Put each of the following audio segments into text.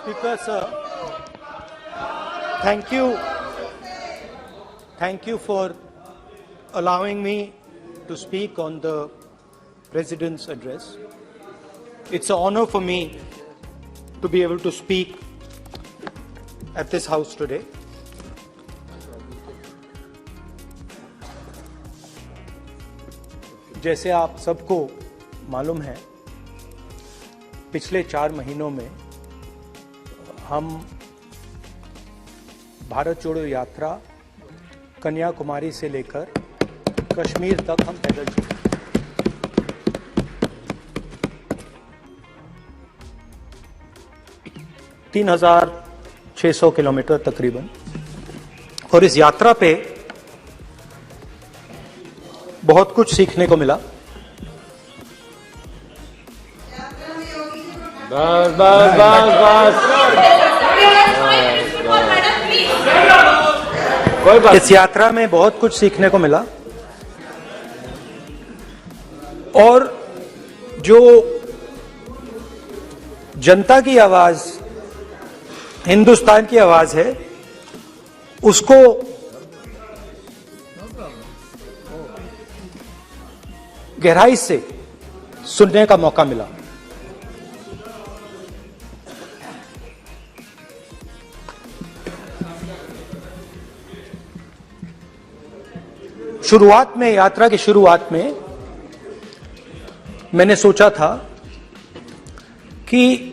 Speaker, sir, thank you for allowing me to speak on the President's address. It's an honor for me to be able to speak at this house today. जैसे आप सबको मालूम है, पिछले 4 महीनों में हम भारत जोड़ो यात्रा कन्याकुमारी से लेकर कश्मीर तक हम पैदल चले। तीन 3,600 किलोमीटर तकरीबन। और इस यात्रा पे बहुत कुछ सीखने को मिला। बस बस बस बस कोई बात। इस यात्रा में बहुत कुछ सीखने को मिला और जो जनता की आवाज, हिंदुस्तान की आवाज है, उसको गहराई से सुनने का मौका मिला। शुरुआत में, यात्रा की शुरुआत में मैंने सोचा था कि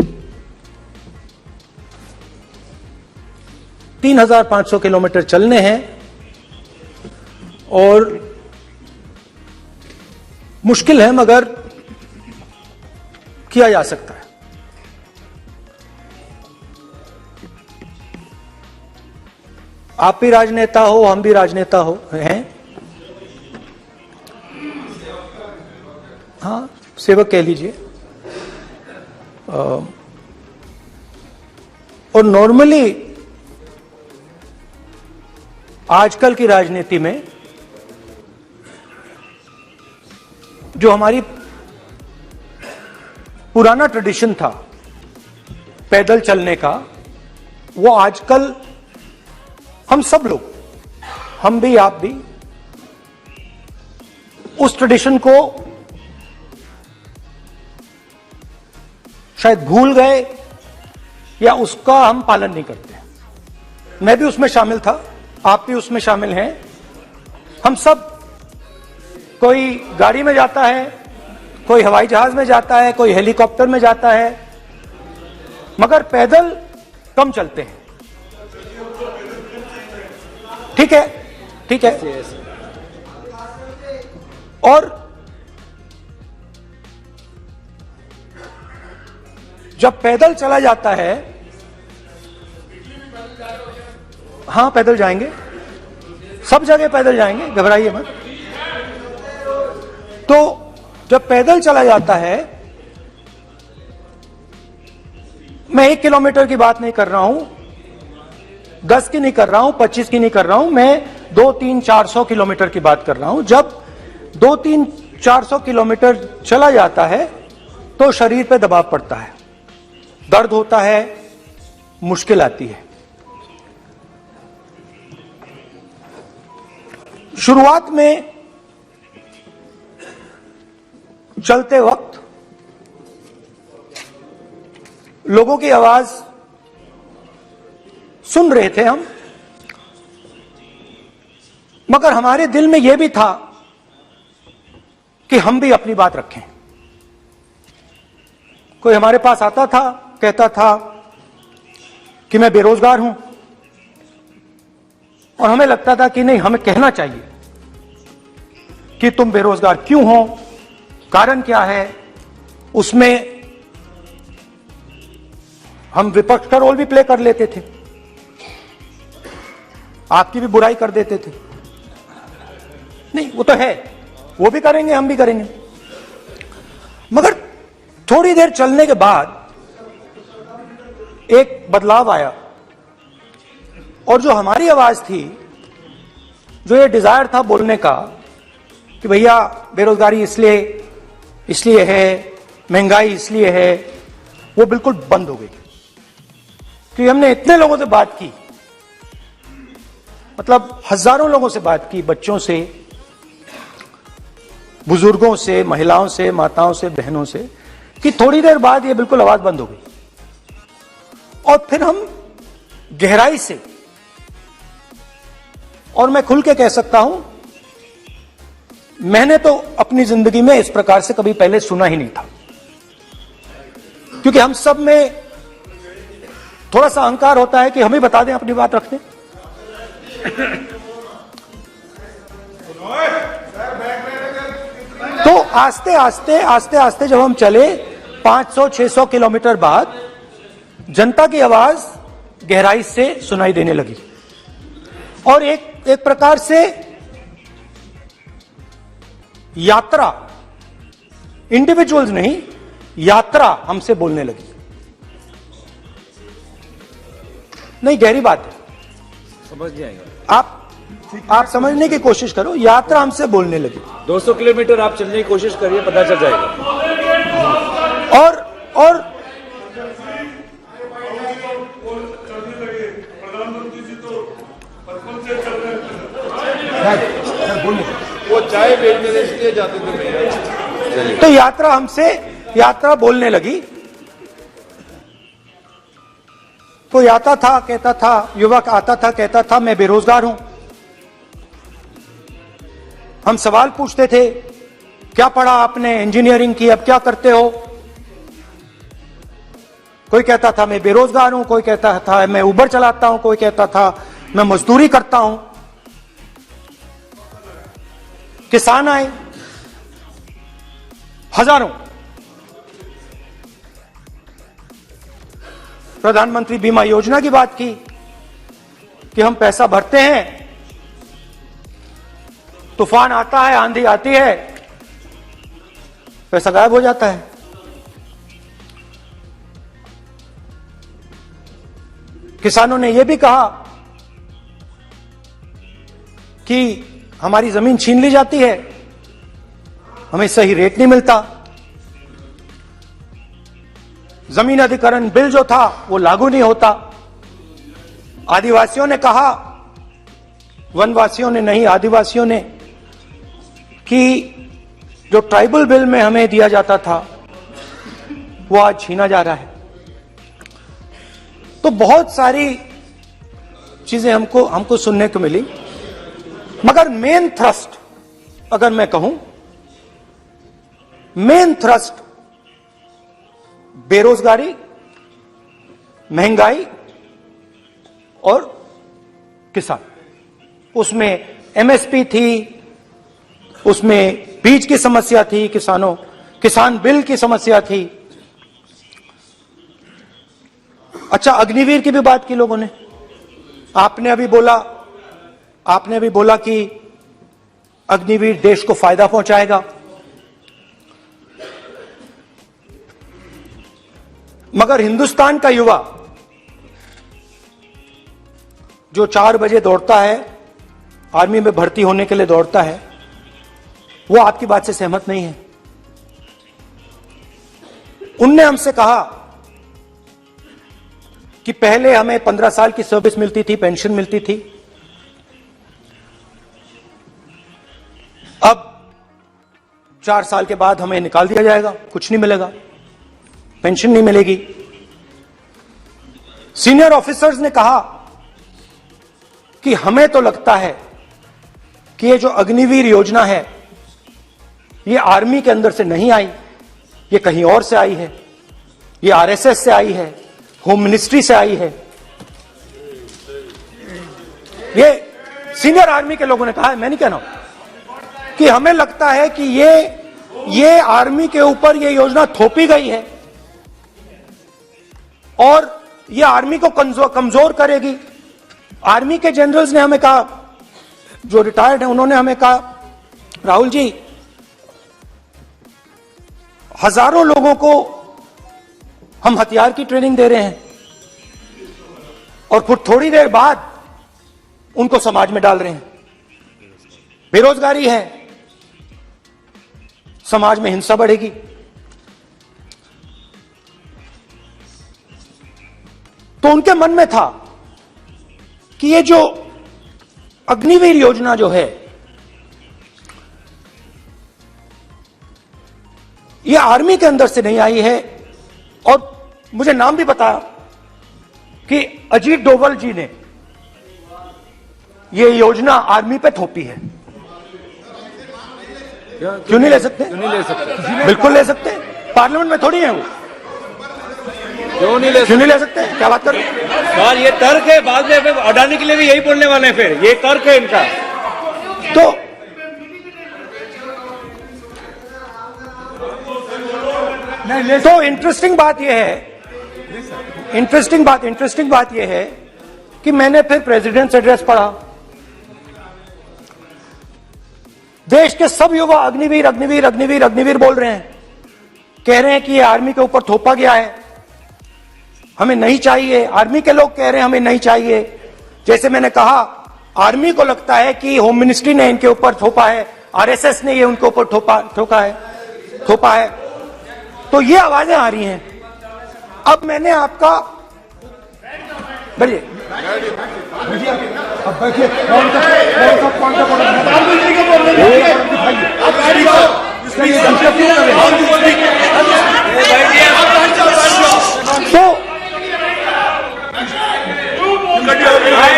3,500 किलोमीटर चलने हैं और मुश्किल है मगर किया जा सकता है। आप भी राजनेता हो, हम भी राजनेता हो हैं। हाँ, सेवक कह लीजिए। और नॉर्मली आजकल की राजनीति में जो हमारी पुराना ट्रेडिशन था पैदल चलने का, वो आजकल हम सब लोग, हम भी आप भी, उस ट्रेडिशन को शायद भूल गए या उसका हम पालन नहीं करते। मैं भी उसमें शामिल था, आप भी उसमें शामिल हैं। हम सब, कोई गाड़ी में जाता है, कोई हवाई जहाज में जाता है, कोई हेलीकॉप्टर में जाता है, मगर पैदल कम चलते हैं। ठीक है, ठीक है। और जब पैदल चला जाता है, हाँ पैदल जाएंगे, सब जगह पैदल जाएंगे, घबराइए मत। तो जब पैदल चला जाता है, मैं 1 किलोमीटर की बात नहीं कर रहा हूं, 10 की नहीं कर रहा हूं, 25 की नहीं कर रहा हूं, मैं 200-300-400 किलोमीटर की बात कर रहा हूं। जब 200-300-400 किलोमीटर चला जाता है तो शरीर पे दबाव पड़ता है, दर्द होता है, मुश्किल आती है। शुरुआत में चलते वक्त लोगों की आवाज सुन रहे थे हम, मगर हमारे दिल में यह भी था कि हम भी अपनी बात रखें। कोई हमारे पास आता था, कहता था कि मैं बेरोजगार हूं, और हमें लगता था कि नहीं, हमें कहना चाहिए कि तुम बेरोजगार क्यों हो, कारण क्या है। उसमें हम विपक्ष का रोल भी प्ले कर लेते थे, आपकी भी बुराई कर देते थे। नहीं, वो तो है, वो भी करेंगे, हम भी करेंगे। मगर थोड़ी देर चलने के बाद एक बदलाव आया, और जो हमारी आवाज थी, जो ये डिजायर था बोलने का कि भैया बेरोजगारी इसलिए है, महंगाई इसलिए है, वो बिल्कुल बंद हो गई। कि हमने इतने लोगों से बात की, मतलब हजारों लोगों से बात की, बच्चों से, बुजुर्गों से, महिलाओं से, माताओं से, बहनों से, कि थोड़ी देर बाद ये बिल्कुल आवाज बंद हो गई। और फिर हम गहराई से, और मैं खुल के कह सकता हूं, मैंने तो अपनी जिंदगी में इस प्रकार से कभी पहले सुना ही नहीं था, क्योंकि हम सब में थोड़ा सा अहंकार होता है कि हम ही बता दें, अपनी बात रख दें। तो आस्ते आस्ते जब हम चले 500-600 किलोमीटर बाद, जनता की आवाज गहराई से सुनाई देने लगी, और एक प्रकार से यात्रा, इंडिविजुअल्स नहीं, यात्रा हमसे बोलने लगी। नहीं, गहरी बात है, समझ जाएगा। आप समझने की कोशिश करो, यात्रा हमसे बोलने लगी। 200 किलोमीटर आप चलने की कोशिश करिए, पता चल जाएगा। और वो चाय बेचने इसलिए जाते थे भैया। तो यात्रा बोलने लगी। कोई आता था, कहता था, युवक आता था, कहता था मैं बेरोजगार हूं। हम सवाल पूछते थे, क्या पढ़ा आपने? इंजीनियरिंग की, अब क्या करते हो? कोई कहता था मैं बेरोजगार हूं, कोई कहता था मैं उबर चलाता हूं, कोई कहता था मैं मजदूरी करता हूं। किसान आए हजारों, प्रधानमंत्री बीमा योजना की बात की कि हम पैसा भरते हैं, तूफान आता है, आंधी आती है, पैसा गायब हो जाता है। किसानों ने यह भी कहा कि हमारी जमीन छीन ली जाती है, हमें सही रेट नहीं मिलता। जमीन अधिग्रहण बिल जो था वो लागू नहीं होता। आदिवासियों ने कहा, वनवासियों ने नहीं, आदिवासियों ने, कि जो ट्राइबल बिल में हमें दिया जाता था वो आज छीना जा रहा है। तो बहुत सारी चीजें हमको सुनने को मिली, मगर मेन थ्रस्ट, अगर मैं कहूं, मेन थ्रस्ट बेरोजगारी, महंगाई और किसान। उसमें एमएसपी थी, उसमें बीज की समस्या थी, किसान बिल की समस्या थी। अच्छा, अग्निवीर की भी बात की लोगों ने। आपने अभी बोला कि अग्निवीर देश को फायदा पहुंचाएगा, मगर हिंदुस्तान का युवा जो 4 बजे दौड़ता है, आर्मी में भर्ती होने के लिए दौड़ता है, वो आपकी बात से सहमत नहीं है। उनने हमसे कहा कि पहले हमें 15 साल की सर्विस मिलती थी, पेंशन मिलती थी, अब 4 साल के बाद हमें निकाल दिया जाएगा, कुछ नहीं मिलेगा, पेंशन नहीं मिलेगी। सीनियर ऑफिसर्स ने कहा कि हमें तो लगता है कि ये जो अग्निवीर योजना है ये आर्मी के अंदर से नहीं आई, ये कहीं और से आई है, ये आरएसएस से आई है, होम मिनिस्ट्री से आई है। ये सीनियर आर्मी के लोगों ने कहा है, मैं नहीं कह रहा हूं, कि हमें लगता है कि ये आर्मी के ऊपर ये योजना थोपी गई है और ये आर्मी को कमजोर करेगी। आर्मी के जनरल्स ने हमें कहा, जो रिटायर्ड हैं, उन्होंने हमें कहा, राहुल जी, हजारों लोगों को हम हथियार की ट्रेनिंग दे रहे हैं और फिर थोड़ी देर बाद उनको समाज में डाल रहे हैं। बेरोजगारी है, समाज में हिंसा बढ़ेगी। तो उनके मन में था कि ये जो अग्निवीर योजना जो है, ये आर्मी के अंदर से नहीं आई है। और मुझे नाम भी बताया कि अजीत डोभाल जी ने ये योजना आर्मी पे थोपी है। क्यों नहीं ले सकते? क्यों नहीं ले सकते? बिल्कुल ले सकते हैं, पार्लियामेंट में थोड़ी है वो। क्यों नहीं ले क्यों नहीं ले सकते? क्या बात कर रहे हैं? सवाल ये तर्क है, बाद में फिर अडानी के लिए भी यही बोलने वाले हैं, फिर ये तर्क है इनका। तो इंटरेस्टिंग बात यह है, इंटरेस्टिंग बात यह है कि मैंने फिर प्रेसिडेंट्स एड्रेस पढ़ा। देश के सब युवा अग्निवीर अग्निवीर अग्निवीर अग्निवीर बोल रहे हैं, कह रहे हैं कि ये आर्मी के ऊपर थोपा गया है, हमें नहीं चाहिए। आर्मी के लोग कह रहे हैं हमें नहीं चाहिए। जैसे मैंने कहा, आर्मी को लगता है कि होम मिनिस्ट्री ने इनके ऊपर थोपा है, आरएसएस ने ये उनके ऊपर थोपा है। तो ये आवाजें आ रही हैं। अब मैंने आपका बोलिए, अब बैठिए,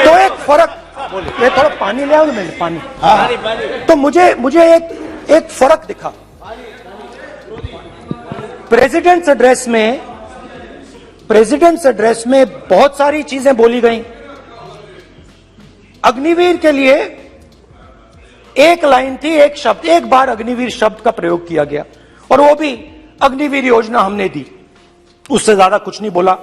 तो एक फर्क, ये थोड़ा पानी ले आओ ना, मैंने पानी। तो मुझे एक फर्क दिखा प्रेसिडेंट्स एड्रेस में बहुत सारी चीजें बोली गई। अग्निवीर के लिए एक लाइन थी, एक शब्द, एक बार अग्निवीर शब्द का प्रयोग किया गया, और वो भी अग्निवीर योजना हमने दी, उससे ज्यादा कुछ नहीं बोला।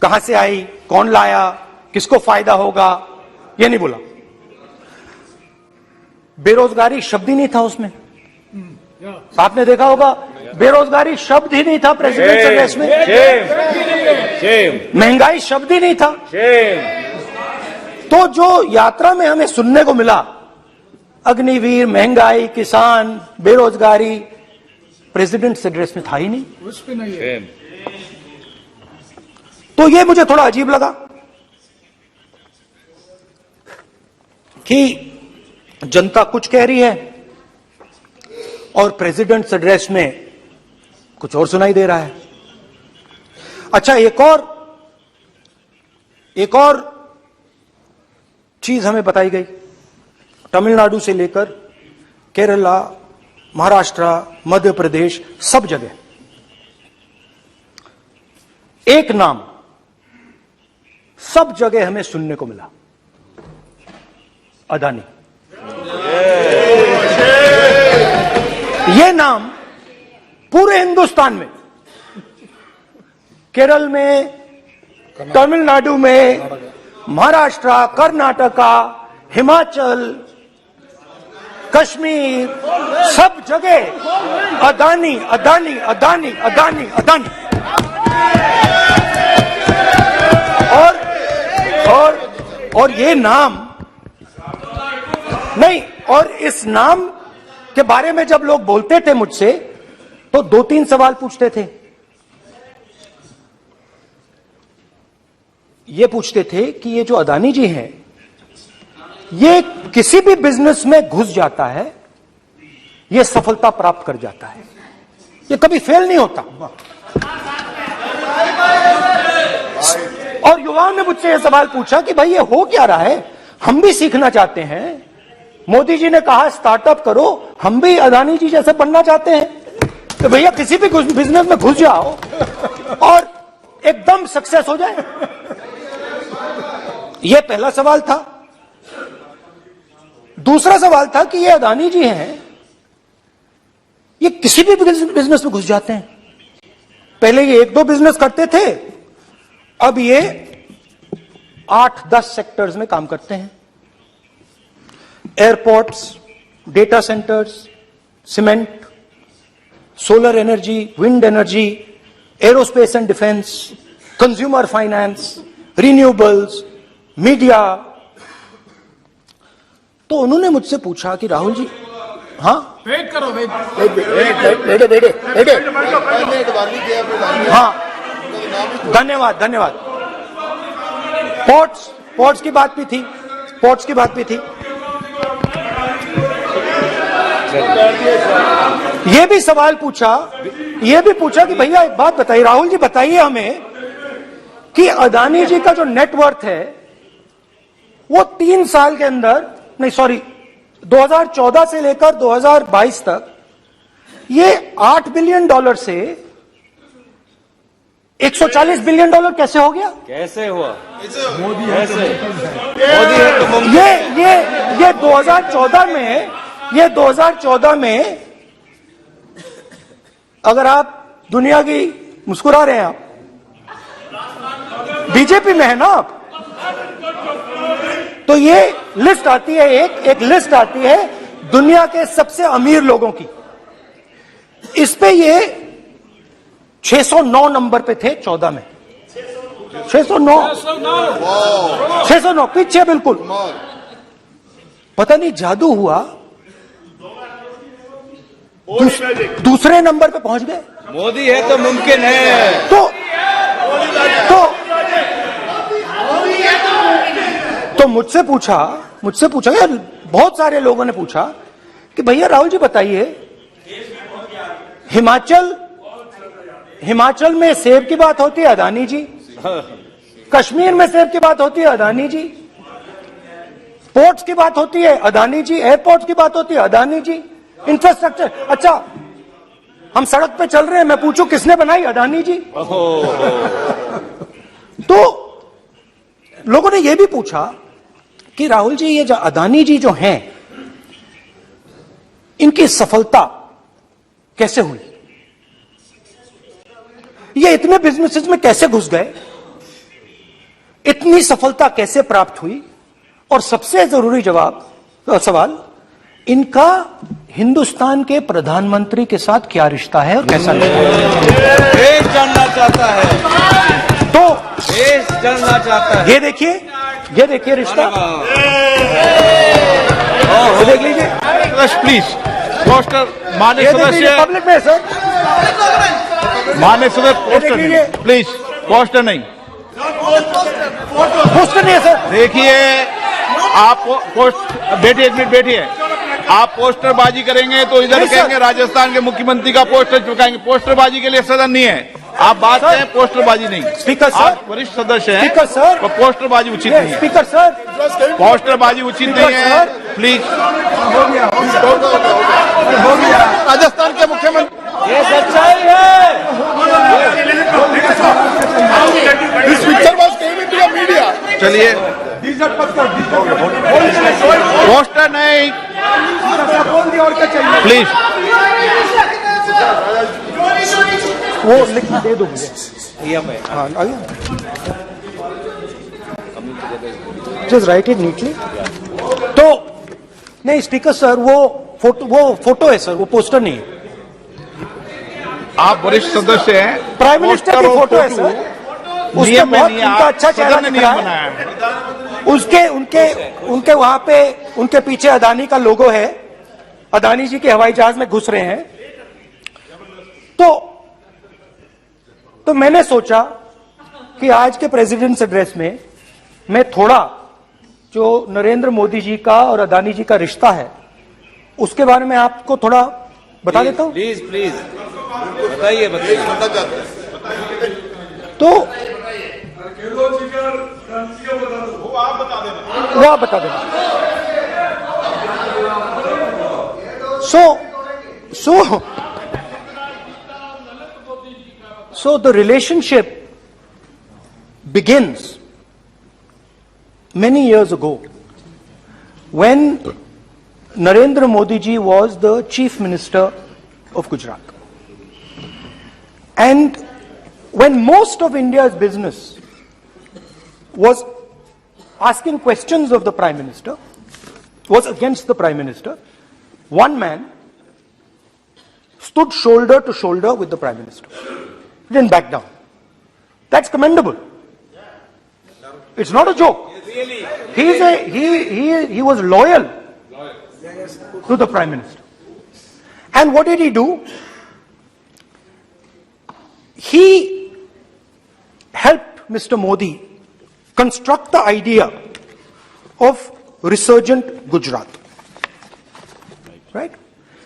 कहां से आई, कौन लाया, किसको फायदा होगा, ये नहीं बोला। बेरोजगारी शब्द ही नहीं था उसमें। आपने देखा होगा, बेरोजगारी शब्द ही नहीं था प्रेसिडेंट एड्रेस में। महंगाई शब्द ही नहीं था। तो जो यात्रा में हमें सुनने को मिला, अग्निवीर, महंगाई, किसान, बेरोजगारी, प्रेसिडेंट एड्रेस में था ही नहीं। उस पे नहीं है। तो ये मुझे थोड़ा अजीब लगा कि जनता कुछ कह रही है और प्रेसिडेंट्स एड्रेस में कुछ और सुनाई दे रहा है। अच्छा, एक और चीज हमें बताई गई। तमिलनाडु से लेकर केरला, महाराष्ट्र, मध्य प्रदेश, सब जगह एक नाम सब जगह हमें सुनने को मिला, अदानी। ये नाम पूरे हिंदुस्तान में, केरल में, तमिलनाडु में, महाराष्ट्र, कर्नाटका, हिमाचल, कश्मीर, सब जगह अदानी अदानी अदानी अदानी अदानी। और ये नाम नहीं, और इस नाम के बारे में जब लोग बोलते थे मुझसे, तो 2-3 सवाल पूछते थे। ये पूछते थे कि ये जो अदानी जी हैं, ये किसी भी बिजनेस में घुस जाता है, ये सफलता प्राप्त कर जाता है, ये कभी फेल नहीं होता। और युवाओं ने मुझसे यह सवाल पूछा कि भाई ये हो क्या रहा है, हम भी सीखना चाहते हैं। मोदी जी ने कहा स्टार्टअप करो, हम भी अदानी जी जैसे बनना चाहते हैं। तो भैया किसी भी बिजनेस में घुस जाओ और एकदम सक्सेस हो जाए। यह पहला सवाल था। दूसरा सवाल था कि ये अदानी जी हैं, ये किसी भी बिजनेस में घुस जाते हैं। पहले ये 1-2 बिजनेस करते थे, अब ये 8-10 सेक्टर्स में काम करते हैं। Airports, data centres, cement, solar energy, wind energy, aerospace and defence, consumer finance, renewables, media. तो उन्होंने मुझसे पूछा कि राहुल जी, हाँ वेट करो, वेट। बेटे हाँ, धन्यवाद। पोर्ट्स की बात भी थी, पोर्ट्स की बात भी थी। ये भी सवाल पूछा, ये भी पूछा कि भैया एक बात बताइए, राहुल जी बताइए हमें कि अदानी जी का जो नेटवर्थ है वो 3 साल के अंदर, नहीं सॉरी 2014 से लेकर 2022 तक ये $8 बिलियन से $140 बिलियन कैसे हो गया? कैसे हुआ? मोदी कैसे? मोदी है तो मुमकिन। ये 2014 में अगर आप दुनिया की, मुस्कुरा रहे हैं आप, बीजेपी में है ना आप, तो ये लिस्ट आती है, एक लिस्ट आती है दुनिया के सबसे अमीर लोगों की। इस पे ये 609 नंबर पे थे 14 में, 609 पीछे बिल्कुल। पता नहीं जादू हुआ, दूसरे नंबर पे पहुंच गए। मोदी है तो मुमकिन है। तो मुझसे पूछा यार, बहुत सारे लोगों ने पूछा कि भैया राहुल जी बताइए, हिमाचल में सेब की बात होती है अदानी जी, कश्मीर में सेब की बात होती है अदानी जी, पोर्ट्स की बात होती है अदानी जी, एयरपोर्ट्स की बात होती है अदानी जी, इंफ्रास्ट्रक्चर। अच्छा, हम सड़क पे चल रहे हैं, मैं पूछूं किसने बनाई? अदानी जी। तो लोगों ने यह भी पूछा कि राहुल जी ये जो अदानी जी जो हैं, इनकी सफलता कैसे हुई? ये इतने बिजनेसेस में कैसे घुस गए? इतनी सफलता कैसे प्राप्त हुई? और सबसे जरूरी सवाल, इनका हिंदुस्तान के प्रधानमंत्री के साथ क्या रिश्ता है और कैसा रिश्ता है? देश जानना चाहता है, तो देश जानना चाहता है। ये देखिए रिश्ता, ये देख लीजिए। प्लीज पोस्टर माननीय सदस्य, पब्लिक में सर, माननीय सदस्य पोस्टर लीजिए। प्लीज, पोस्टर नहीं, पोस्टर नहीं है सर। देखिए आप बैठिए, एक मिनट बैठिए। आप पोस्टरबाजी करेंगे तो इधर नहीं, कहेंगे राजस्थान के मुख्यमंत्री का पोस्टर चिपकाएंगे। पोस्टरबाजी के लिए सदन नहीं है, आप बात करें, पोस्टरबाजी नहीं। स्पीकर सर, आप वरिष्ठ सदस्य हैं, स्पीकर सर, तो पोस्टरबाजी उचित नहीं है। स्पीकर सर, पोस्टरबाजी उचित नहीं है, प्लीज। राजस्थान के मुख्यमंत्री, ये सच्चाई है। इस picture was came into media. चलिए, पोस्टर नहीं, प्लीज। वो लिख दे दो मुझे। हाँ, जस्ट राइट इट नीटली। तो नहीं स्पीकर सर, वो फोटो है सर, वो पोस्टर नहीं है। आप वरिष्ठ सदस्य हैं, प्राइम मिनिस्टर की फोटो है सर, उसके नियम में बहुत नहीं, उनका अच्छा चेहरा सदन ने दिख रहा नियम है। बनाया है। उनके वहां पे उनके पीछे अदानी का लोगो है, अदानी जी के हवाई जहाज में घुस रहे हैं। तो मैंने सोचा कि आज के प्रेसिडेंट्स एड्रेस में मैं थोड़ा जो नरेंद्र मोदी जी का और अदानी जी का रिश्ता है उसके बारे में आपको थोड़ा बता देता हूं। प्लीज प्लीज बताइए। तो वो आप बता देना। So the relationship begins many years ago when Narendra Modi ji was the Chief Minister of Gujarat. And when most of India's business was asking questions of the Prime Minister, was against the Prime Minister, one man stood shoulder to shoulder with the Prime Minister. He didn't back down. That's commendable. It's not a joke. He was loyal to the Prime Minister. And what did he do? He helped Mr. Modi construct the idea of resurgent Gujarat. Right?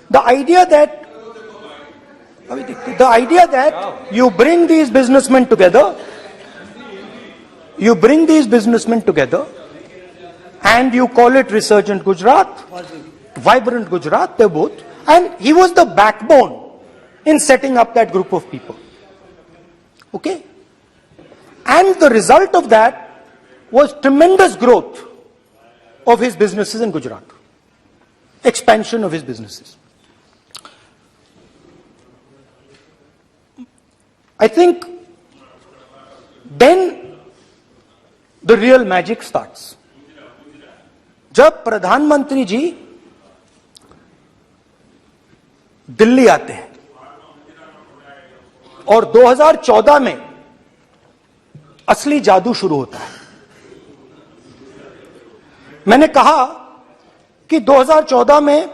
The idea that you bring these businessmen together, and you call it resurgent Gujarat, vibrant Gujarat, they're both. And he was the backbone in setting up that group of people. Okay? And the result of that was tremendous growth of his businesses in Gujarat. Expansion of his businesses. I think then the real magic starts. जब प्रधानमंत्री जी दिल्ली आते हैं और 2014 में असली जादू शुरू होता है। मैंने कहा कि 2014 में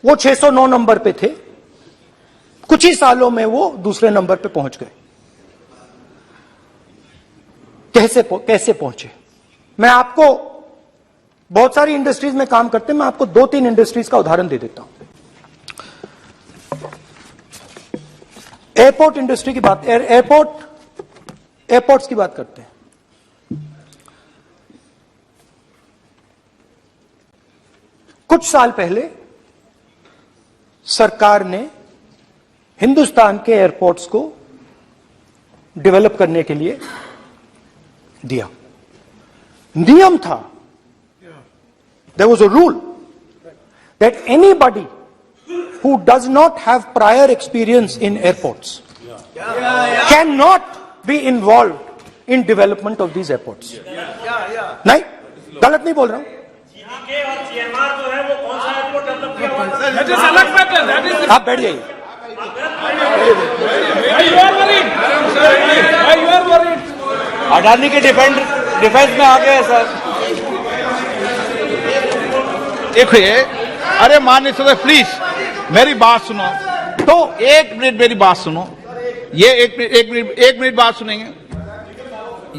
वो 609 नंबर पे थे, कुछ ही सालों में वो दूसरे नंबर पे पहुंच गए। कैसे पहुंचे? मैं आपको, बहुत सारी इंडस्ट्रीज में काम करते हैं, मैं आपको 2-3 इंडस्ट्रीज का उदाहरण दे देता हूं। एयरपोर्ट इंडस्ट्री की बात, एयरपोर्ट्स की बात करते हैं। कुछ साल पहले सरकार ने हिंदुस्तान के एयरपोर्ट्स को डेवलप करने के लिए दिया। नियम था, there was a rule that anybody who does not have prior experience in airports cannot be involved in development of these airports. नहीं, गलत नहीं बोल रहा हूं। और CMR जो है वो कौन सा एयरपोर्ट डेवलप किया हुआ है? आप बैठ जाइए। अडानी के डिफेंस में आ गए सर। देखिए, अरे माननीय सदस्य प्लीज मेरी बात सुनो। तो एक मिनट मेरी बात सुनो। ये एक मिनट बात सुनेंगे।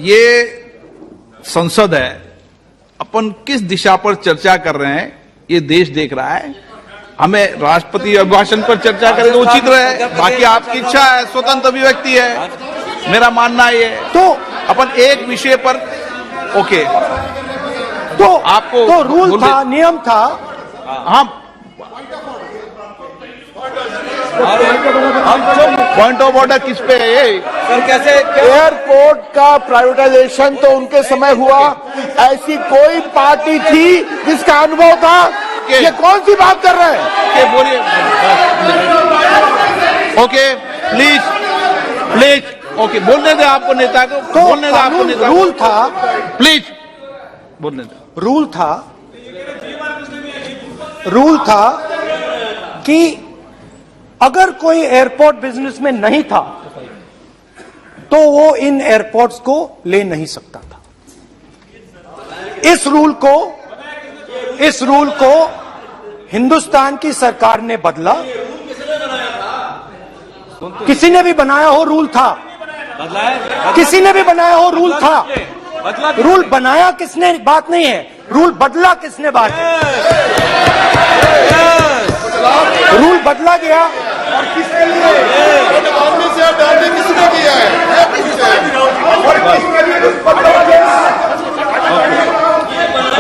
ये संसद है, अपन किस दिशा पर चर्चा कर रहे हैं ये देश देख रहा है। हमें राष्ट्रपति अभिभाषण पर चर्चा करें तो उचित रहे, बाकी आपकी इच्छा है, स्वतंत्र अभिव्यक्ति है। मेरा मानना ये तो अपन एक विषय पर ओके, तो आपको तो रूल था, नियम था। हम पॉइंट ऑफ ऑर्डर किस पे है ये? सर कैसे एयरपोर्ट का प्राइवेटाइजेशन तो उनके समय हुआ, ऐसी कोई पार्टी थी जिसका अनुभव था? ये कौन सी बात कर रहे हैं? बोलिए। ओके प्लीज ओके, बोलने दे आपको नेता को, तो बोलने दे आपको नेता को। रूल था, प्लीज बोलने दे। रूल था कि अगर कोई एयरपोर्ट बिजनेस में नहीं था तो वो इन एयरपोर्ट्स को ले नहीं सकता था। इस रूल को हिंदुस्तान की सरकार ने बदला। किसी ने भी बनाया हो, रूल था। किसी ने भी बनाया हो, रूल था। रूल बनाया किसने बात नहीं है, रूल बदला किसने बात है। रूल बदला गया और किसके लिए? किसने किया है?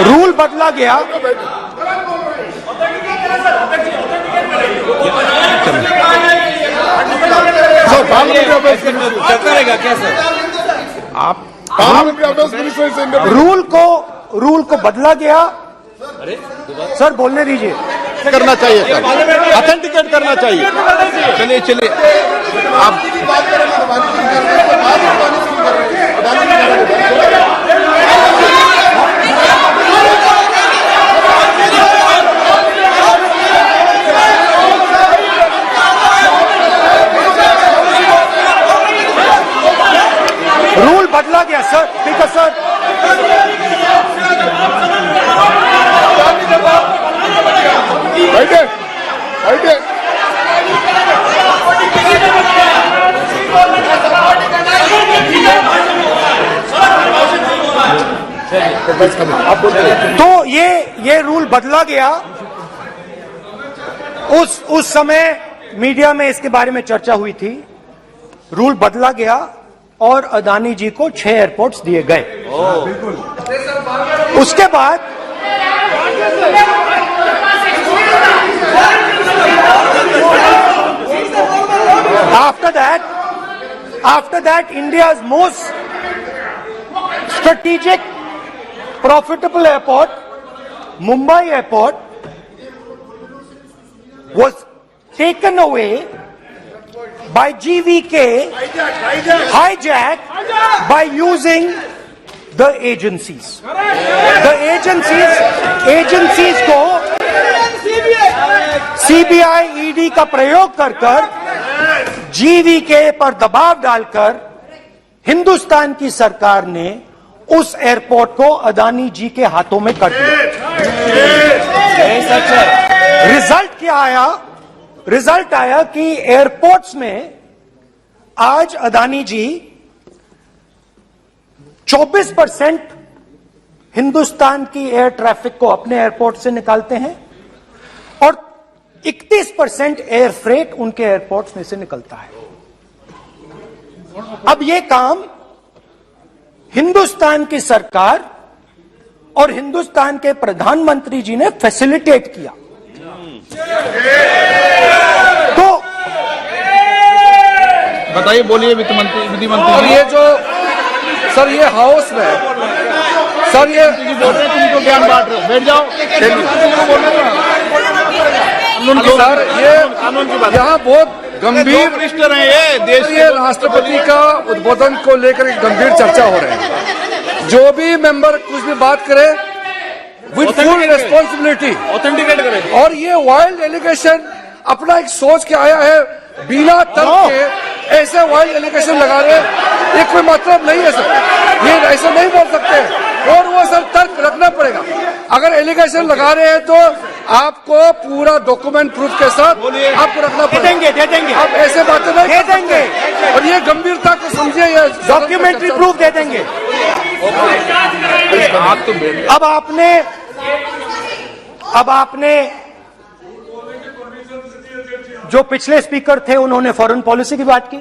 रूल बदला गया। चलता रहेगा क्या सर? आप रूल को बदला गया। सर बोलने दीजिए। करना चाहिए सर, ऑथेंटिकेट करना चाहिए। चलिए आप रूल बदला गया सर, स्पीकर सर। बैठे तो ये रूल बदला गया। उस समय मीडिया में इसके बारे में चर्चा हुई थी। रूल बदला गया और अदानी जी को 6 एयरपोर्ट्स दिए गए। उसके बाद after that India's most strategic profitable airport, Mumbai airport, was taken away by GVK, hijacked by using the agencies. The agencies को CBI, ED का प्रयोग कर GVK पर दबाव डालकर हिंदुस्तान की सरकार ने उस एयरपोर्ट को अदानी जी के हाथों में कर दिया। रिजल्ट क्या आया? रिजल्ट आया कि एयरपोर्ट्स में आज अदानी जी 24% हिंदुस्तान की एयर ट्रैफिक को अपने एयरपोर्ट से निकालते हैं और 31% एयर फ्रेट उनके एयरपोर्ट्स में से निकलता है। अब यह काम हिंदुस्तान की सरकार और हिंदुस्तान के प्रधानमंत्री जी ने फैसिलिटेट किया। तो बताइए, बोलिए विधि मंत्री। और ये जो सर ये हाउस में सर ये बोल रहे तुम तो ज्ञान बांट रहे हो, बैठ जाओ। सर ये यहाँ बहुत गंभीर मिनिस्टर हैं ये देश ये राष्ट्रपति का उद्बोधन को लेकर एक गंभीर चर्चा हो रही है। जो भी मेंबर कुछ भी बात करे विद फुल रिस्पॉन्सिबिलिटी ऑथेंटिकेट करें। और ये वाइल्ड एलिगेशन अपना एक सोच के आया है, बिना तर्क के ऐसे वाइल्ड एलिगेशन लगा रहे, ये कोई मतलब नहीं है सर, ये ऐसे नहीं बोल सकते। और वो सर तर्क रखना पड़ेगा। अगर एलिगेशन लगा रहे हैं तो आपको पूरा डॉक्यूमेंट प्रूफ के साथ आपको रखना पड़ेगा। दे देंगे आप ऐसे बातें नहीं दे देंगे और ये गंभीरता को समझिए, ये डॉक्यूमेंट्री प्रूफ दे देंगे। अब आपने जो पिछले स्पीकर थे उन्होंने फॉरेन पॉलिसी की बात की,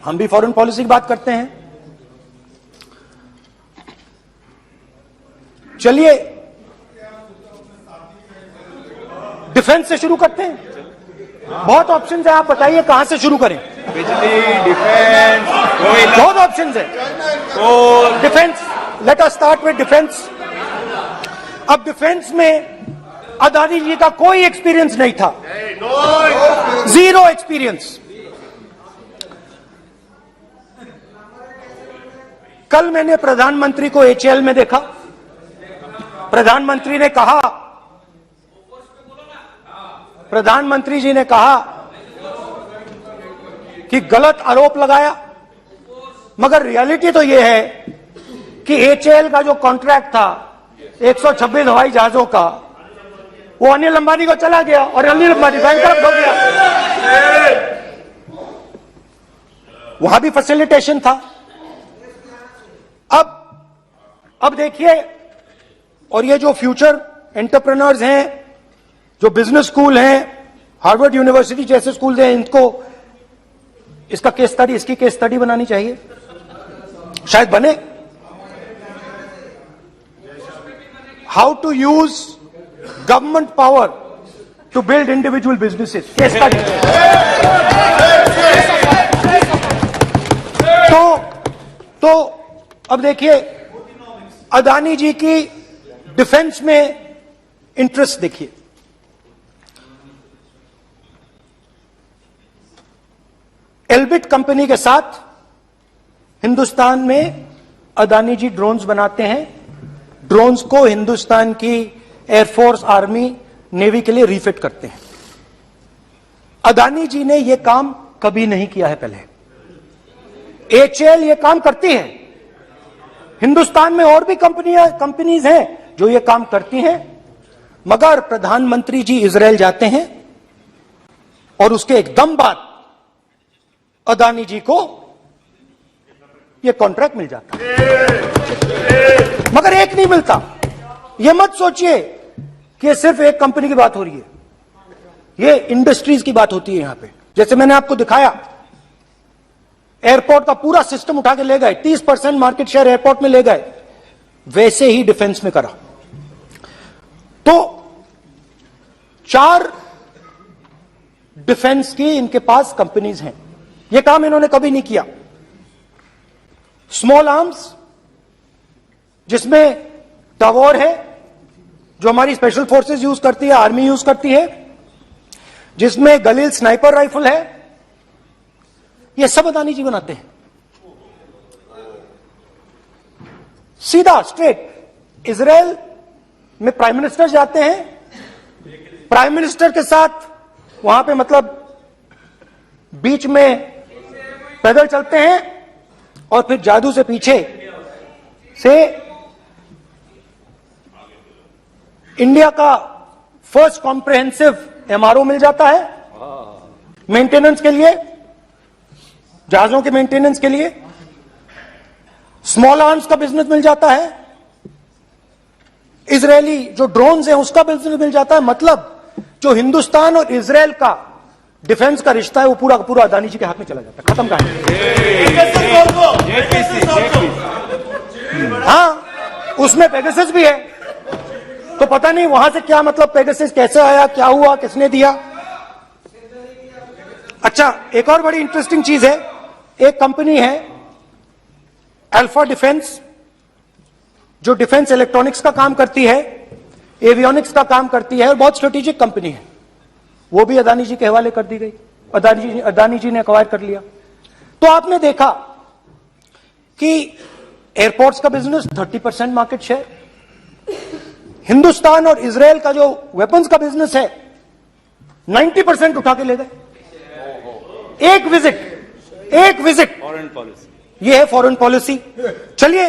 हम भी फॉरेन पॉलिसी की बात करते हैं। चलिए डिफेंस से शुरू करते हैं। बहुत ऑप्शन है, आप बताइए कहां से शुरू करें। बिजली, डिफेंस, बहुत ऑप्शन है। Defence, let us start with defence. अब डिफेंस में अदानी जी का कोई एक्सपीरियंस नहीं था, जीरो एक्सपीरियंस। कल मैंने प्रधानमंत्री को HAL में देखा। प्रधानमंत्री जी ने कहा कि गलत आरोप लगाया, मगर रियलिटी तो यह है कि HAL का जो कॉन्ट्रैक्ट था 126 हवाई जहाजों का, वो अनिल अंबानी को चला गया और अनिल अंबानी बैंकरप्ट हो गया। वहां भी फैसिलिटेशन था। अब देखिए, और ये जो फ्यूचर एंटरप्रेन्योर्स हैं, जो बिजनेस स्कूल हैं, हार्वर्ड यूनिवर्सिटी जैसे स्कूल हैं, इनको इसका केस स्टडी, इसकी केस स्टडी बनानी चाहिए, शायद बने। How to use government power to build individual businesses, case study. तो अब देखिए, अदानी जी की डिफेंस में इंटरेस्ट देखिए। एल्बिट कंपनी के साथ हिंदुस्तान में अदानी जी ड्रोन्स बनाते हैं। ड्रोन्स को हिंदुस्तान की एयरफोर्स, आर्मी, नेवी के लिए रिफिट करते हैं। अदानी जी ने यह काम कभी नहीं किया है पहले। HAL ये काम करती है। हिंदुस्तान में और भी कंपनीज हैं जो ये काम करती हैं, मगर प्रधानमंत्री जी इजराइल जाते हैं और उसके एकदम बाद अदानी जी को ये कॉन्ट्रैक्ट मिल जाता है। मगर एक नहीं मिलता। यह मत सोचिए कि सिर्फ एक कंपनी की बात हो रही है, ये इंडस्ट्रीज की बात होती है यहां पे। जैसे मैंने आपको दिखाया, एयरपोर्ट का पूरा सिस्टम उठा के ले गए, 30% मार्केट शेयर एयरपोर्ट में ले गए, वैसे ही डिफेंस में करा। तो 4 डिफेंस की इनके पास कंपनीज हैं, यह काम इन्होंने कभी नहीं किया। स्मॉल आर्म्स, जिसमें टावर है जो हमारी स्पेशल फोर्सेस यूज करती है, आर्मी यूज करती है, जिसमें गलील स्नाइपर राइफल है, ये सब अदानी जी बनाते हैं। सीधा स्ट्रेट इजराइल में प्राइम मिनिस्टर जाते हैं, प्राइम मिनिस्टर के साथ वहां पे मतलब बीच में पैदल चलते हैं और फिर जादू से पीछे से इंडिया का फर्स्ट कॉम्प्रिहेंसिव एमआरओ मिल जाता है मेंटेनेंस के लिए, जहाजों के मेंटेनेंस के लिए। स्मॉल आर्म्स का बिजनेस मिल जाता है, इजरायली जो ड्रोन्स हैं उसका बिजनेस मिल जाता है। मतलब जो हिंदुस्तान और इजराइल का डिफेंस का रिश्ता है वो पूरा का पूरा अदानी जी के हाथ में चला जाता है, खत्म कहानी। हाँ, उसमें पेगासस भी है, तो पता नहीं वहां से क्या मतलब पेगासस कैसे आया, क्या हुआ, किसने दिया। अच्छा, एक और बड़ी इंटरेस्टिंग चीज है, एक कंपनी है अल्फा डिफेंस, जो डिफेंस इलेक्ट्रॉनिक्स का काम करती है, एवियोनिक्स का काम करती है और बहुत स्ट्रेटेजिक कंपनी है, वो भी अदानी जी के हवाले कर दी गई, अदानी जी ने एक्वायर कर लिया। तो आपने देखा कि एयरपोर्ट्स का बिजनेस 30% मार्केट शेयर, हिंदुस्तान और इजराइल का जो वेपन्स का बिजनेस है 90% उठा के ले गए। एक विजिट फॉरेन पॉलिसी, ये है फॉरेन पॉलिसी। चलिए,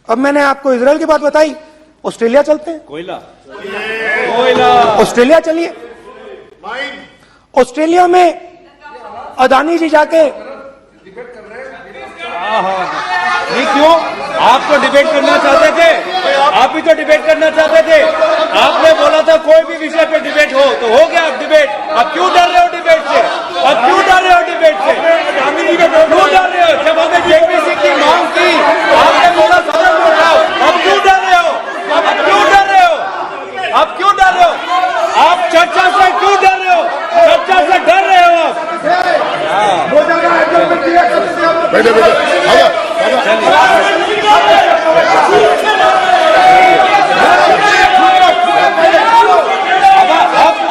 अब मैंने आपको इजराइल की बात बताई, ऑस्ट्रेलिया चलते हैं। कोयला ऑस्ट्रेलिया चलिए। ऑस्ट्रेलिया में अदानी जी जाके, नहीं क्यों, आप तो डिबेट करना चाहते थे, आप भी तो डिबेट करना चाहते थे। आपने बोला था कोई भी विषय पे डिबेट हो तो हो गया डिबेट। अब क्यों डर रहे हो डिबेट से? अब क्यों डर रहे हो डिबेट से? क्यों डर रहे हो? जब हमने जेपीसी की मांग की, आपने बोला सदन में उठाओ। अब क्यों डर रहे हो? अब क्यों डर रहे हो? अब क्यों डर रहे हो? आप चर्चा से क्यों डर रहे हो? चर्चा से डर रहे हो आप?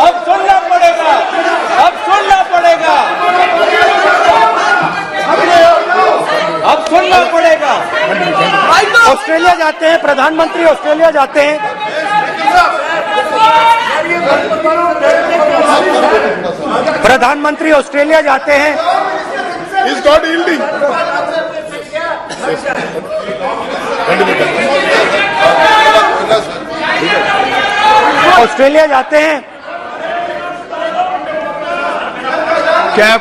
अब सुनना पड़ेगा, अब सुनना पड़ेगा, अब सुनना पड़ेगा। ऑस्ट्रेलिया जाते हैं, प्रधानमंत्री ऑस्ट्रेलिया जाते हैं। प्रधानमंत्री ऑस्ट्रेलिया जाते हैं, Is God yielding? ऑस्ट्रेलिया जाते हैं। कैब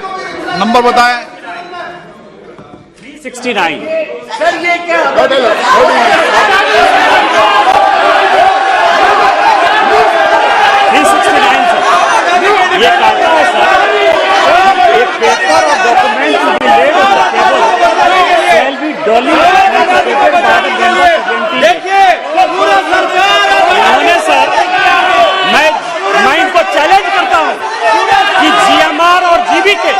नंबर बताएं। 369 ये कहता है सर, एक पेपर और document shall be duly authenticated by the member presenting। देखिए, पूरा सरकार उन्होंने सर, मैं इनको चैलेंज करता हूं कि जीएमआर और जीबीके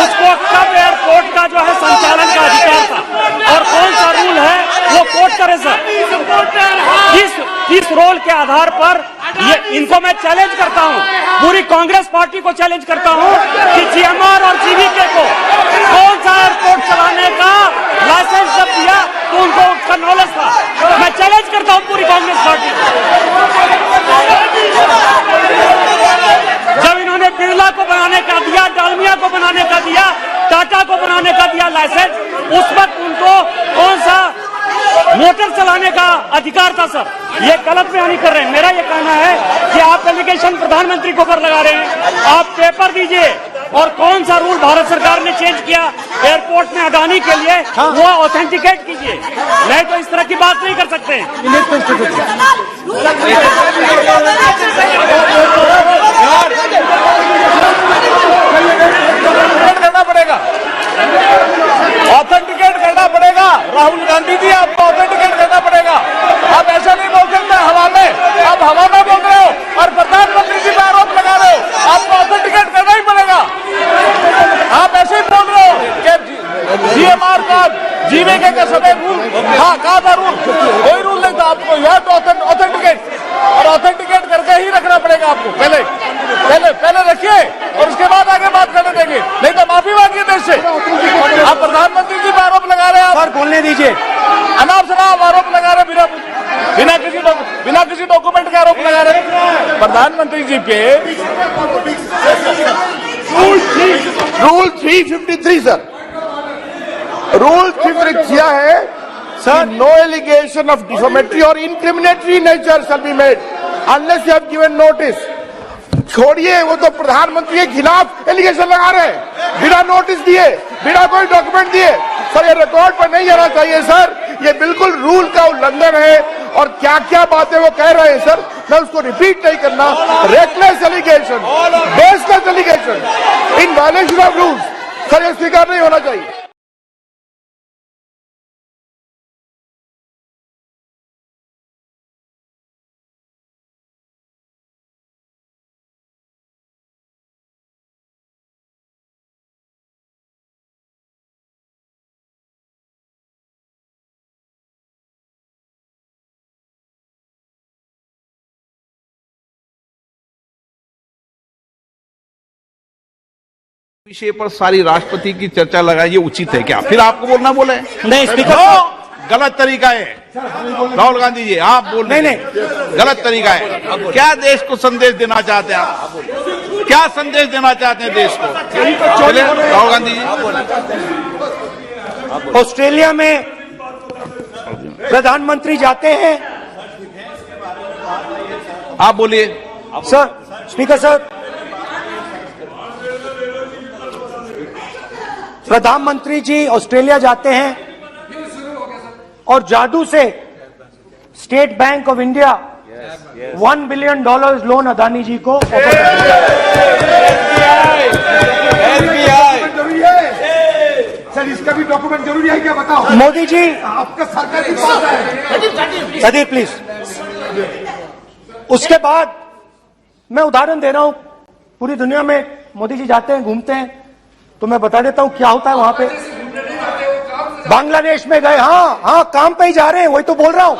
उसको कब एयरपोर्ट का जो है संचालन का अधिकार था और कौन सा रूल है वो कोर्ट करे सर। किस रोल के आधार पर ये, इनको मैं चैलेंज करता हूं, पूरी कांग्रेस पार्टी को चैलेंज करता हूं कि जीएमआर और जीबीके को कौन सा एयरपोर्ट चलाने का लाइसेंस जब दिया तो उनको उसका नॉलेज था। मैं चैलेंज करता हूं पूरी कांग्रेस पार्टी को। जब इन्होंने बिरला को बनाने का दिया, डालमिया को बनाने का दिया, टाटा को बनाने का दिया लाइसेंस, उस वक्त उनको कौन सा मोटर चलाने का अधिकार था सर? ये गलत बयानी कर रहे हैं। मेरा ये कहना है कि आप एलिगेशन प्रधानमंत्री के ऊपर लगा रहे हैं, आप पेपर दीजिए और कौन सा रूल भारत सरकार ने चेंज किया एयरपोर्ट में अडानी के लिए, वो ऑथेंटिकेट कीजिए, नहीं तो इस तरह की बात नहीं कर सकते। करना पड़ेगा, ऑथेंटिकेट करना पड़ेगा। राहुल गांधी जी, आपको ऑथेंटिकेट करना पड़ेगा। आप ऐसा नहीं बोल सकते हवा में, आप हवा में बोल रहे हो और प्रधानमंत्री जी पर आरोप लगा रहे हो। आपको ऑथेंटिकेट करना ही पड़ेगा। आप ऐसे ही बोल रहे हो कि जीएमआर का जीवीके का समय रूल, हाँ कहा था रूल, कोई रूल नहीं था। आपको यह तो ऑथेंटिकेट और ऑथेंटिकेट करके ही रखना पड़ेगा आपको। पहले रखिए और उसके बाद आगे बात करने देंगे, नहीं तो माफी मांगिए देश से। आप प्रधानमंत्री जी पर आरोप लगा रहे हैं, सर बोलने दीजिए। अनाप शनाप आरोप लगा रहे, बिना किसी डॉक्यूमेंट के आरोप लगा रहे प्रधानमंत्री जी पे। रूल 353 सर, रूल 353 किया है sir, no allegation of defamatory और incriminatory nature shall be made unless you have given notice. छोड़िए, वो तो प्रधानमंत्री के खिलाफ एलिगेशन लगा रहे हैं बिना नोटिस दिए, बिना कोई डॉक्यूमेंट दिए। सर ये रिकॉर्ड पर नहीं आना चाहिए सर, ये बिल्कुल रूल का उल्लंघन है। और क्या क्या बातें वो कह रहे हैं सर, मैं उसको रिपीट नहीं करना। Reckless allegation, baseless allegation in violation of rules, sir ये स्वीकार नहीं होना चाहिए। विषय पर सारी राष्ट्रपति की चर्चा लगाई, ये उचित है क्या? फिर आपको बोलना बोले नहीं स्पीकर, गलत तरीका है। राहुल गांधी जी आप बोल नहीं, गलत तरीका है। क्या देश को संदेश देना चाहते हैं आप? क्या संदेश देना चाहते हैं देश को? चले राहुल गांधी जी। ऑस्ट्रेलिया में प्रधानमंत्री जाते हैं। आप बोलिए सर, स्पीकर सर, प्रधानमंत्री जी ऑस्ट्रेलिया जाते हैं और जादू से State Bank of India $1 billion loan Adani ji को सर इसका भी डॉक्यूमेंट जरूरी है क्या, बताओ। मोदी जी आपका सरकार के पास है। Sadyr please. उसके बाद मैं उदाहरण दे रहा हूं, पूरी दुनिया में मोदी जी जाते हैं, घूमते हैं, तो मैं बता देता हूं क्या होता है वहां पे। बांग्लादेश में गए, हाँ काम पे ही जा रहे हैं, वही तो बोल रहा हूं,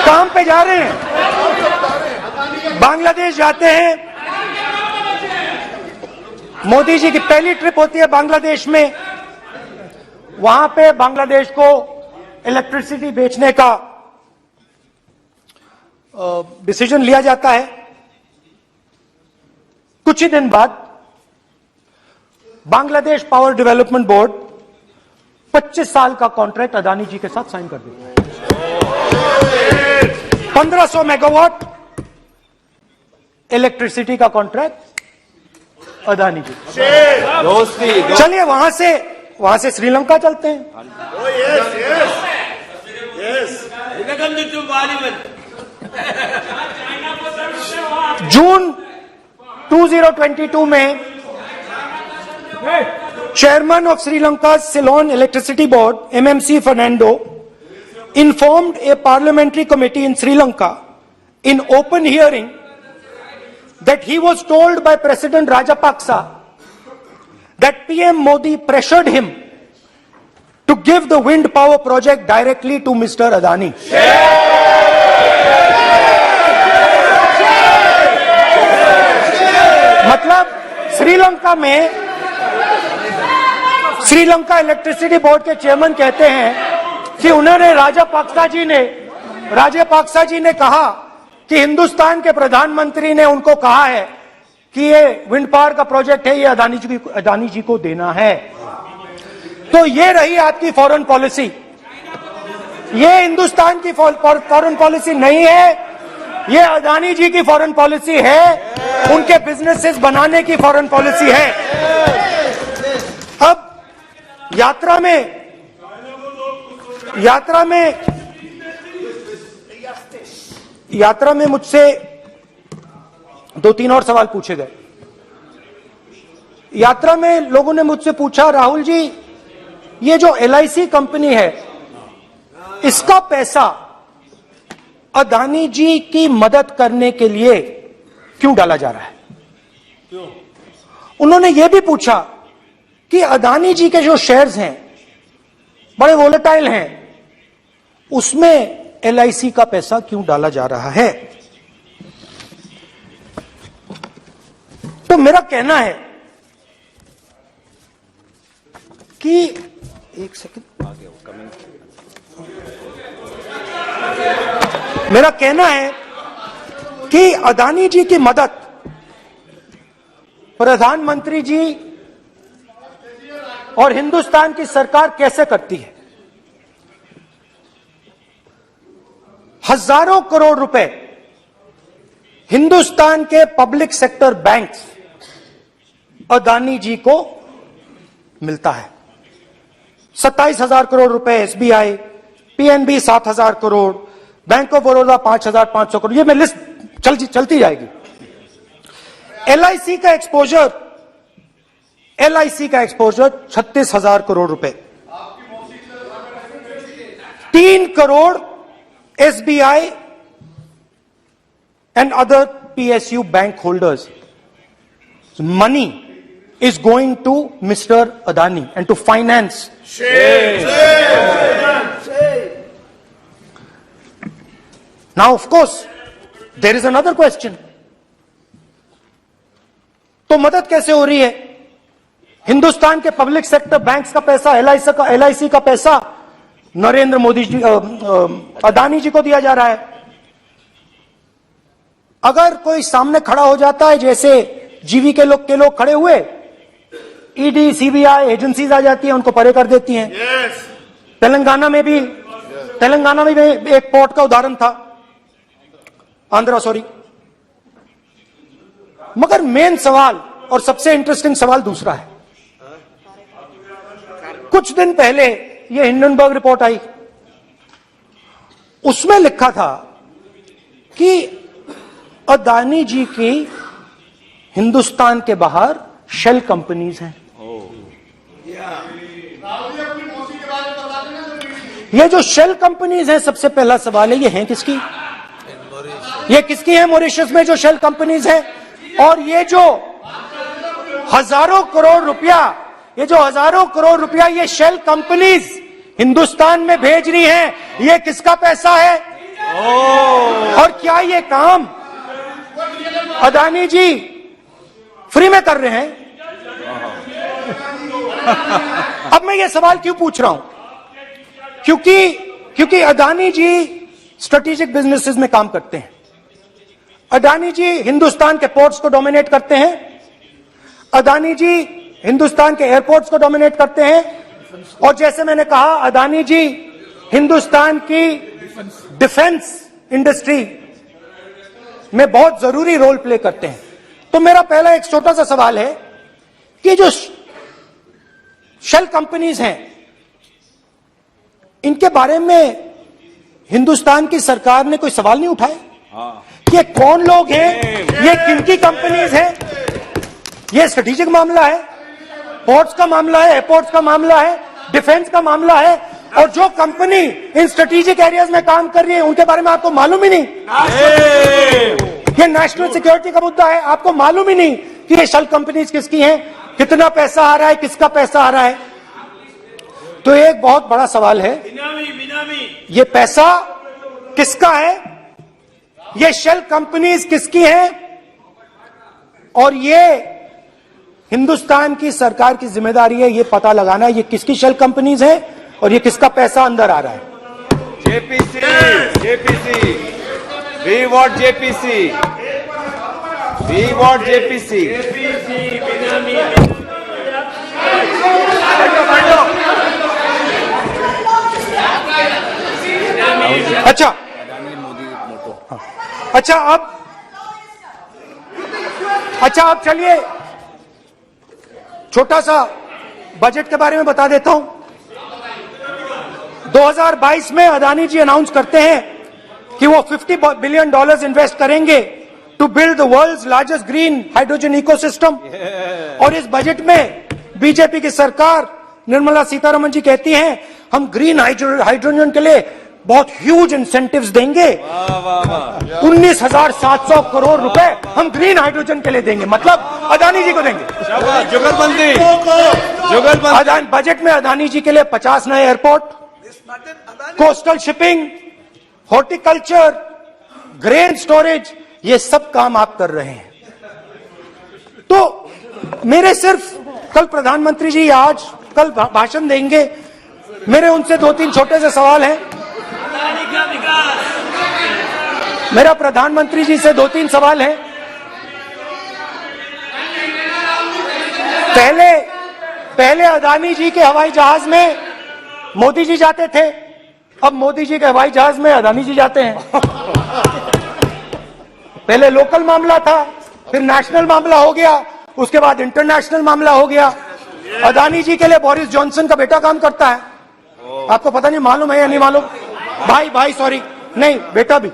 काम पे जा रहे हैं। बांग्लादेश जाते हैं, मोदी जी की पहली ट्रिप होती है बांग्लादेश में। वहां पे बांग्लादेश को इलेक्ट्रिसिटी बेचने का डिसीजन लिया जाता है। कुछ ही दिन बाद बांग्लादेश पावर डेवलपमेंट बोर्ड 25 साल का कॉन्ट्रैक्ट अदानी जी के साथ साइन कर देता है। 1500 मेगावाट इलेक्ट्रिसिटी का कॉन्ट्रैक्ट अदानी जी। दोस्ती चलिए वहां से श्रीलंका चलते हैं। जून 2022 में Chairman of Sri Lanka's Ceylon Electricity Board, MMC Fernando, informed a parliamentary committee in Sri Lanka in open hearing that he was told by President Rajapaksa that PM Modi pressured him to give the wind power project directly to Mr. Adani. मतलब Sri Lanka electricity board के chairman कहते हैं कि उन्होंने राजापाक्सा जी ने कहा कि हिंदुस्तान के प्रधानमंत्री ने उनको कहा है कि ये विंड पावर का प्रोजेक्ट है, ये अदानी जी को देना है। तो ये रही आपकी फॉरेन पॉलिसी। ये हिंदुस्तान की फॉरेन पॉलिसी नहीं है, ये अदानी जी की फॉरेन पॉलिसी है। उनके बिजनेसेस बनाने की फॉरेन पॉलिसी है। अब यात्रा में मुझसे 2-3 और सवाल पूछे गए। यात्रा में लोगों ने मुझसे पूछा, राहुल जी ये जो LIC कंपनी है इसका पैसा अदानी जी की मदद करने के लिए क्यों डाला जा रहा है? उन्होंने यह भी पूछा कि अदानी जी के जो शेयर्स हैं बड़े वोलेटाइल हैं, उसमें LIC का पैसा क्यों डाला जा रहा है? तो मेरा कहना है कि एक सेकंड, मेरा कहना है कि अदानी जी की मदद प्रधानमंत्री जी और हिंदुस्तान की सरकार कैसे करती है? हजारों करोड़ रुपए हिंदुस्तान के public sector banks Adani ji को मिलता है। 27,000 करोड़ रुपए SBI, PNB 7,000 crore, bank of Baroda 5,500 crore, ये मैं लिस्ट चलती जाएगी। LIC का एक्सपोजर 36,000 करोड़ रुपए, 3 crore SBI and other PSU bank holders. Money is going to Mr. Adani and to finance. Now, of course, there is another question. तो मदद कैसे हो रही है? हिंदुस्तान के पब्लिक सेक्टर बैंक्स का पैसा, LIC का पैसा नरेंद्र मोदी जी, अदानी जी को दिया जा रहा है। अगर कोई सामने खड़ा हो जाता है, जैसे जीवी के लोग खड़े हुए, ED, CBI एजेंसीज आ जाती हैं, उनको परे कर देती हैं। तेलंगाना में भी एक पोर्ट का उदाहरण था, आंध्रा, सॉरी। मगर मेन सवाल और सबसे इंटरेस्टिंग सवाल दूसरा है। कुछ दिन पहले ये हिंडनबर्ग रिपोर्ट आई, उसमें लिखा था कि अदानी जी की हिंदुस्तान के बाहर शेल कंपनीज हैं। ये जो शेल कंपनीज हैं, सबसे पहला सवाल है, ये हैं किसकी? ये किसकी है मॉरिशस में जो शेल कंपनीज है? और ये जो हजारों करोड़ रुपया ये शेल कंपनीज हिंदुस्तान में भेज रही हैं, ये किसका पैसा है? और क्या ये काम अदानी जी फ्री में कर रहे हैं? अब मैं ये सवाल क्यों पूछ रहा हूं? क्योंकि अदानी जी स्ट्रेटेजिक बिजनेसेस में काम करते हैं। अदानी जी हिंदुस्तान के पोर्ट्स को डोमिनेट करते हैं। अदानी जी हिंदुस्तान के एयरपोर्ट्स को डोमिनेट करते हैं। और जैसे मैंने कहा, अदानी जी हिंदुस्तान की डिफेंस इंडस्ट्री में बहुत जरूरी रोल प्ले करते हैं। तो मेरा पहला एक छोटा सा सवाल है कि जो शेल कंपनीज हैं, इनके बारे में हिंदुस्तान की सरकार ने कोई सवाल नहीं उठाए? ये कौन लोग हैं? ये किनकी कंपनीज हैं? ये स्ट्रेटेजिक मामला है, पोर्ट्स का मामला है, एयरपोर्ट्स का मामला है, डिफेंस का मामला है। और जो कंपनी इन स्ट्रेटेजिक एरियाज में काम कर रही है, उनके बारे में आपको मालूम ही नहीं। ये नेशनल सिक्योरिटी का मुद्दा है, आपको मालूम ही नहीं कि ये शेल कंपनीज किसकी हैं, कितना पैसा आ रहा है, किसका पैसा आ रहा है। तो एक बहुत बड़ा सवाल है, ये पैसा किसका है? ये शेल कंपनीज किसकी हैं? और ये हिंदुस्तान की सरकार की जिम्मेदारी है ये पता लगाना ये किसकी शेल कंपनीज है और ये किसका पैसा अंदर आ रहा है। JPC, we want JPC, we want JPC. अच्छा, अब अच्छा अब चलिए छोटा सा बजट के बारे में बता देता हूं। 2022 में अदानी जी अनाउंस करते हैं कि वो $50 बिलियन इन्वेस्ट करेंगे to build the world's largest green hydrogen ecosystem. और इस बजट में बीजेपी की सरकार निर्मला सीतारमण जी कहती हैं हम ग्रीन हाइड्रोजन के लिए बहुत ह्यूज इंसेंटिव्स देंगे। 19,700 करोड़ रुपए हम ग्रीन हाइड्रोजन के लिए देंगे, मतलब अदानी जी को देंगे। जुगलबंदी बजट में अदानी जी के लिए 50 नए airport, coastal shipping, horticulture, grain storage, ये सब काम आप कर रहे हैं। तो मेरे सिर्फ कल प्रधानमंत्री जी कल भाषण देंगे, मेरे उनसे 2-3 छोटे से सवाल हैं। मेरा प्रधानमंत्री जी से 2-3 सवाल हैं। पहले अदानी जी के हवाई जहाज में मोदी जी जाते थे, अब मोदी जी के हवाई जहाज में अदानी जी जाते हैं। पहले लोकल मामला था, फिर नेशनल मामला हो गया, उसके बाद इंटरनेशनल मामला हो गया। अदानी जी के लिए बोरिस जॉनसन का बेटा काम करता है, आपको पता नहीं मालूम है या नहीं मालूम? भाई सॉरी, नहीं बेटा भी,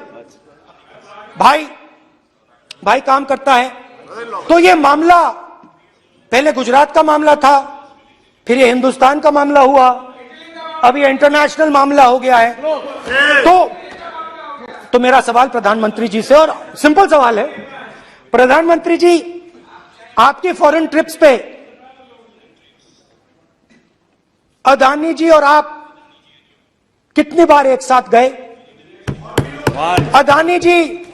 भाई काम करता है। तो ये मामला पहले गुजरात का मामला था, फिर ये हिंदुस्तान का मामला हुआ, अब ये इंटरनेशनल मामला हो गया है। तो मेरा सवाल प्रधानमंत्री जी से, और सिंपल सवाल है, प्रधानमंत्री जी आपकी फॉरेन ट्रिप्स पे अदानी जी और आप कितनी बार एक साथ गए? Adani ji,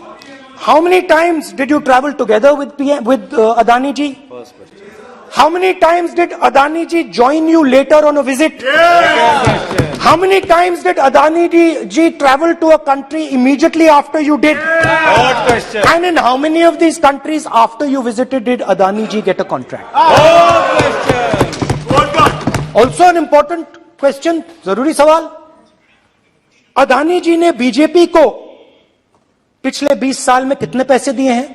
how many times did you travel together with Adani ji? How many times did Adani ji join you later on a visit? How many times did Adani ji travel to a country immediately after you did? Good question. And in how many of these countries after you visited did Adani ji get a contract? Good question. Also an important question, जरूरी सवाल। अदानी जी ने BJP को पिछले 20 साल में कितने पैसे दिए हैं?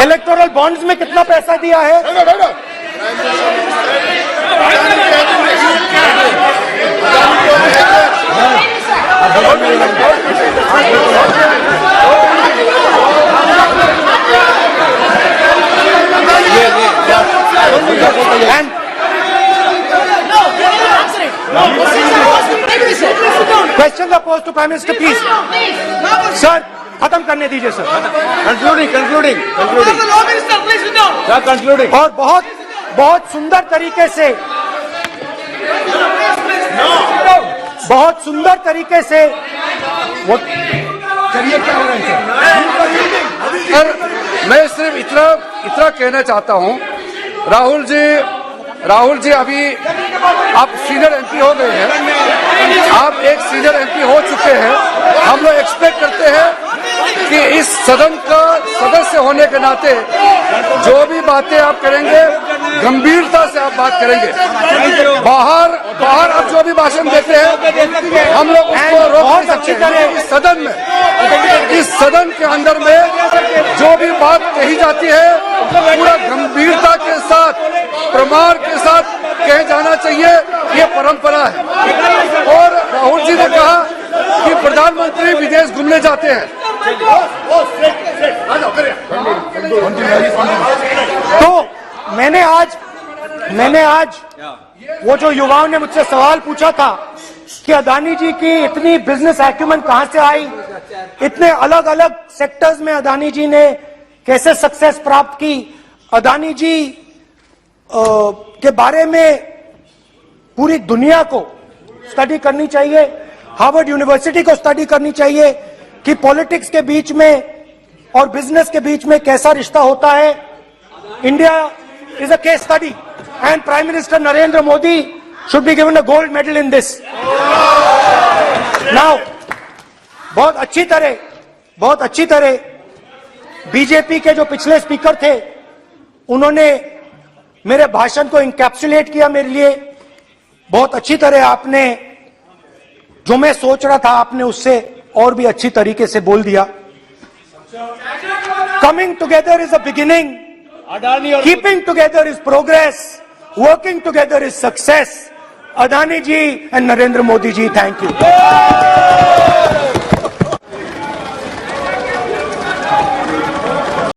इलेक्टोरल बॉन्ड्स में कितना पैसा दिया है? Question oppose to prime minister please. Sir खत्म करने दीजिए सर। कंक्लूडिंग और बहुत सुंदर तरीके से वो चलिए क्या हो रहा है सर, मैं सिर्फ इतना कहना चाहता हूं, राहुल जी अभी आप सीनियर एमपी हो गए हैं, आप एक सीनियर एमपी हो चुके हैं। हम लोग एक्सपेक्ट करते हैं कि इस सदन का सदस्य होने के नाते जो भी बातें आप करेंगे गंभीरता से आप बात करेंगे। बाहर आप जो भी भाषण देते हैं हम लोग उसको रोक नहीं सकते हैं। इस सदन के अंदर में जो भी बात कही जाती है पूरा गंभीरता के साथ, प्रमाण के साथ कहे जाना चाहिए, ये परंपरा है। और राहुल जी ने कहा कि प्रधानमंत्री विदेश घूमने जाते हैं, तो मैंने आज वो जो युवाओं ने मुझसे सवाल पूछा था कि अदानी जी की इतनी बिजनेस एक्यूमेंट कहां से आई, इतने अलग अलग सेक्टर्स में अदानी जी ने कैसे सक्सेस प्राप्त की, अदानी जी के बारे में पूरी दुनिया को स्टडी करनी चाहिए, हार्वर्ड यूनिवर्सिटी को स्टडी करनी चाहिए कि पॉलिटिक्स के बीच में और बिजनेस के बीच में कैसा रिश्ता होता है। India is a case study and prime minister Narendra Modi should be given a gold medal in this. Now बहुत अच्छी तरह बीजेपी के जो पिछले स्पीकर थे उन्होंने मेरे भाषण को इंकैप्सुलेट किया मेरे लिए बहुत अच्छी तरह। आपने जो मैं सोच रहा था आपने उससे और भी अच्छी तरीके से बोल दिया। Coming together is a beginning, Adani और keeping together is progress, working together is success. Adani ji and Narendra Modi ji, thank you.